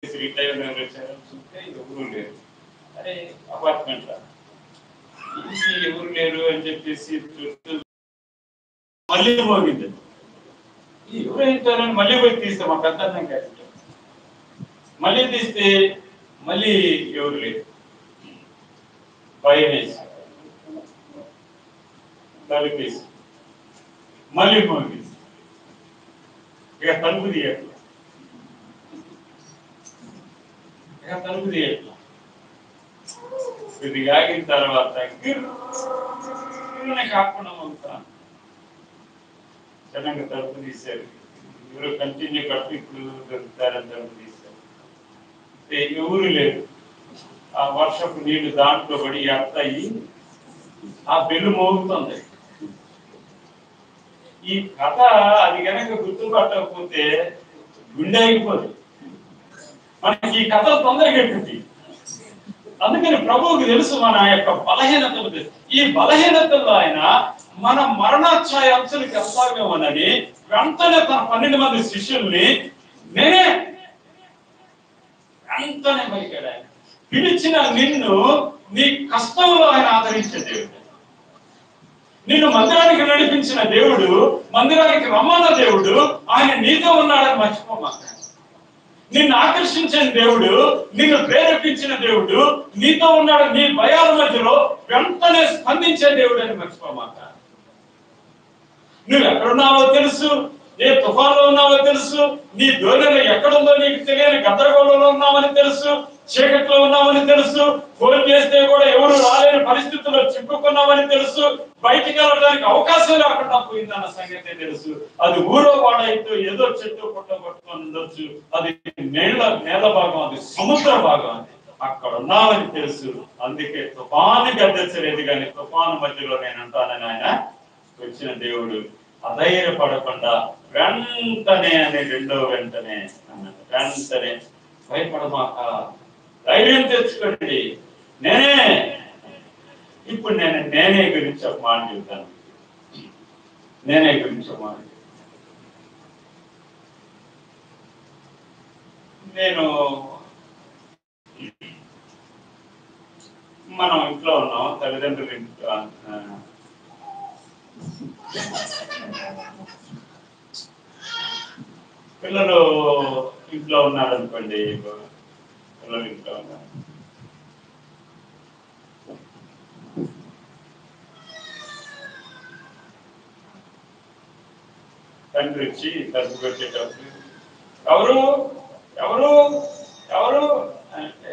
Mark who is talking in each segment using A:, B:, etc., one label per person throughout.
A: Retire చూస్తే ఎవరు లేరు. అరే అపార్ట్మెంట్ ఎవరు లేరు అని చెప్పేసి చుట్టూ మళ్ళీ మోగింది. ఎవరు వెళ్తారని మళ్ళీ పోయి తీస్తే మాకు అర్థం కాదు. మళ్ళీ తీస్తే మళ్ళీ ఎవరు లేరు. భయం వేసి తలుపేసి మళ్ళీ మోగింది. ఇక తలుపు తీయట్లా, ఇది ఆగిన తర్వాత కాకుండా అవుతాను. సడన్గా తలుపు తీశారు. ఎవరు కంటిన్యూ కట్టు ఇప్పుడు దొరుకుతారని తలుపు తీశారు. ఎవరు లేదు. ఆ వర్షపు నీళ్లు దాంట్లో పడి అత్తయి ఆ బెల్లు మోగుతుంది. ఈ కథ అది కనుక గుర్తుపట్టకపోతే గుండె అయిపోతుంది. మనకి ఈ కథ తొందరగా ఎక్కుతుంది. అందుకని ప్రభువుకి తెలుసు మన యొక్క బలహీనతలు. ఈ బలహీనతల్లో ఆయన మన మరణాఛాయ అంశాలకు వెళ్తామేమోనని వెంటనే తన 12 మంది శిష్యుల్ని నేనే వెంటనే పలికాడు. ఆయన పిలిచిన నిన్ను నీ కష్టంలో ఆయన ఆదరించే దేవుడు. నిన్ను మందిరానికి నడిపించిన దేవుడు, మందిరానికి రమ్మన్న దేవుడు ఆయన నీతో ఉన్నాడని మర్చిపోమాక. నిన్ను ఆకర్షించిన దేవుడు, నిన్ను ప్రేరేపించిన దేవుడు నీతో ఉన్నాడు. నీ భయాల మధ్యలో వెంటనే స్పందించే దేవుడు అని మర్చిపోమాక. నువ్వు ఎక్కడున్నావో తెలుసు, ఏ తుఫాన్లో ఉన్నావో తెలుసు, నీ ధోరణి ఎక్కడుందో నీకు తెలియని గందరగోళంలో ఉన్నావని తెలుసు, చీకట్లో ఉన్నామని తెలుసు, ఫోన్ చేస్తే కూడా ఎవరు రాలేని పరిస్థితుల్లో చిక్కుకున్నామని తెలుసు, బయటికి వెళ్ళడానికి అవకాశం లేకుండా పోయిందన్న సంగతి తెలుసు. అది ఊరో వాడైతే ఏదో చెట్టు పుట్ట పట్టుకొని ఉండొచ్చు, అది నేల భాగం, అది సముద్ర భాగం, అది అక్కడ ఉన్నామని తెలుసు. అందుకే తుఫాను గద్దెచ్చలేదు కానీ తుఫాను మధ్యలో నేను అంటానని ఆయన వచ్చిన దేవుడు. అధైర్యపడకుండా వెంటనే అని వెంటనే అన్నాడు. వెంటనే భయపడమాక, ధైర్యం తెచ్చుకోండి, ఇప్పుడు నేనే గురించి ఒక మాట చెబుతాను. నేనే గురించి ఒక మాట. నేను మనం ఇంట్లో ఉన్నాం, తల్లిదండ్రులు ఇంట్లో, పిల్లలు ఇంట్లో ఉన్నారు అనుకోండి. పిల్లలు ఇంట్లో ఉన్నారు, తండ్రి వచ్చి తలుపు కొట్టేటప్పుడు ఎవరు ఎవరు ఎవరు అంటే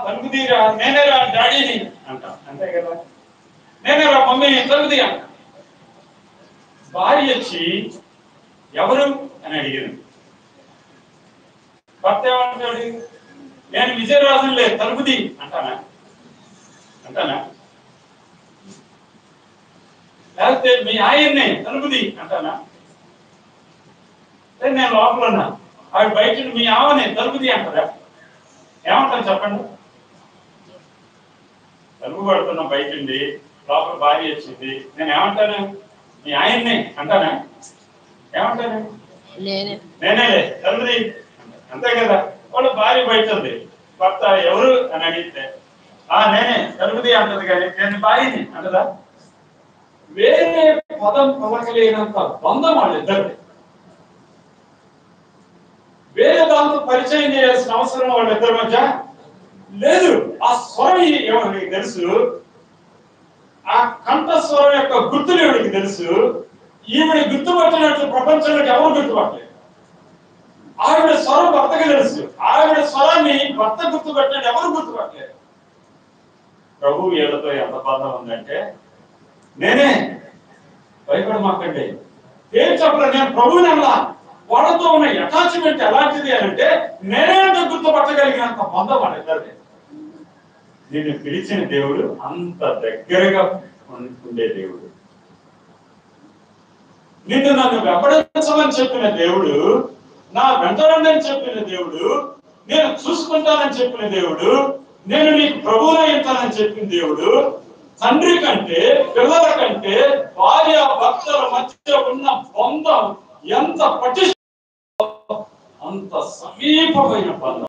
A: తలుపు తీరా, నేనేరా డాడీని అంటాం, అంతే కదా. నేనేరా మమ్మీ తలుపు తీ అంట. భార్య వచ్చి ఎవరు అని అడిగింది. భర్త ఏమంటాడు? నేను విజయరాజులే, తలుపుది అంటానా? లేకపోతే మీ ఆయన్నే, తలుపుది అంటానా? నేను లోపల ఉన్నా, ఆవిడ బయట మీ ఆవనే, తలుపుది అంటారా? ఏమంటాను చెప్పండి? తలుపు పడుతున్నా బయటండి, లోపల భార్య వచ్చింది, నేను ఏమంటాను? మీ ఆయన్నే అంటానా? ఏమంటాను? నేనే తల్లిది, అంతే కదా. వాళ్ళు భార్య బయట ఉంది, భర్త ఎవరు అని అడిగితే నేనే తలుపుది అంటది, కానీ నేను భార్యని అంటదా? వేరే పదం పలకలేనంత బంధం వాళ్ళిద్దరు. వేరే దాంతో పరిచయం చేయాల్సిన అవసరం వాళ్ళిద్దరి మధ్య లేదు. ఆ స్వరం ఎవరికి తెలుసు, ఆ కంఠ స్వరం యొక్క గుర్తులు ఎవరికి తెలుసు. ఈవిడ గుర్తుపట్టినట్లు ప్రపంచంలోకి ఎవరు గుర్తుపట్టలేదు. ఆవిడ స్వరం భర్తకి తెలుసు, ఆవిడ స్వరాన్ని భర్త గుర్తుపట్టినట్టు ఎవరు గుర్తుపట్టలేదు. ప్రభు వీళ్ళతో ఎంత బంధం ఉందంటే, నేనే భయపడమాకండి, ఏం చెప్పలే, నేను ప్రభువుని అలా. వాళ్ళతో ఉన్న అటాచ్మెంట్ ఎలాంటిది అని అంటే, నేనే గుర్తుపట్టగలిగినంత బంధం వాళ్ళిద్దరిది. నిన్ను పిలిచిన దేవుడు అంత దగ్గరగా ఉండే దేవుడు. నిన్ను నన్ను వెంబడించమని చెప్పిన దేవుడు, నా వెంటరండి అని చెప్పిన దేవుడు, నేను చూసుకుంటానని చెప్పిన దేవుడు, నేను నీకు ప్రభువునై ఉంటానని చెప్పిన దేవుడు, తండ్రి కంటే పిల్లల కంటే భార్య భర్తల మధ్య ఉన్న బంధం ఎంత పటిష్ట, అంత సమీపమైన బంధం.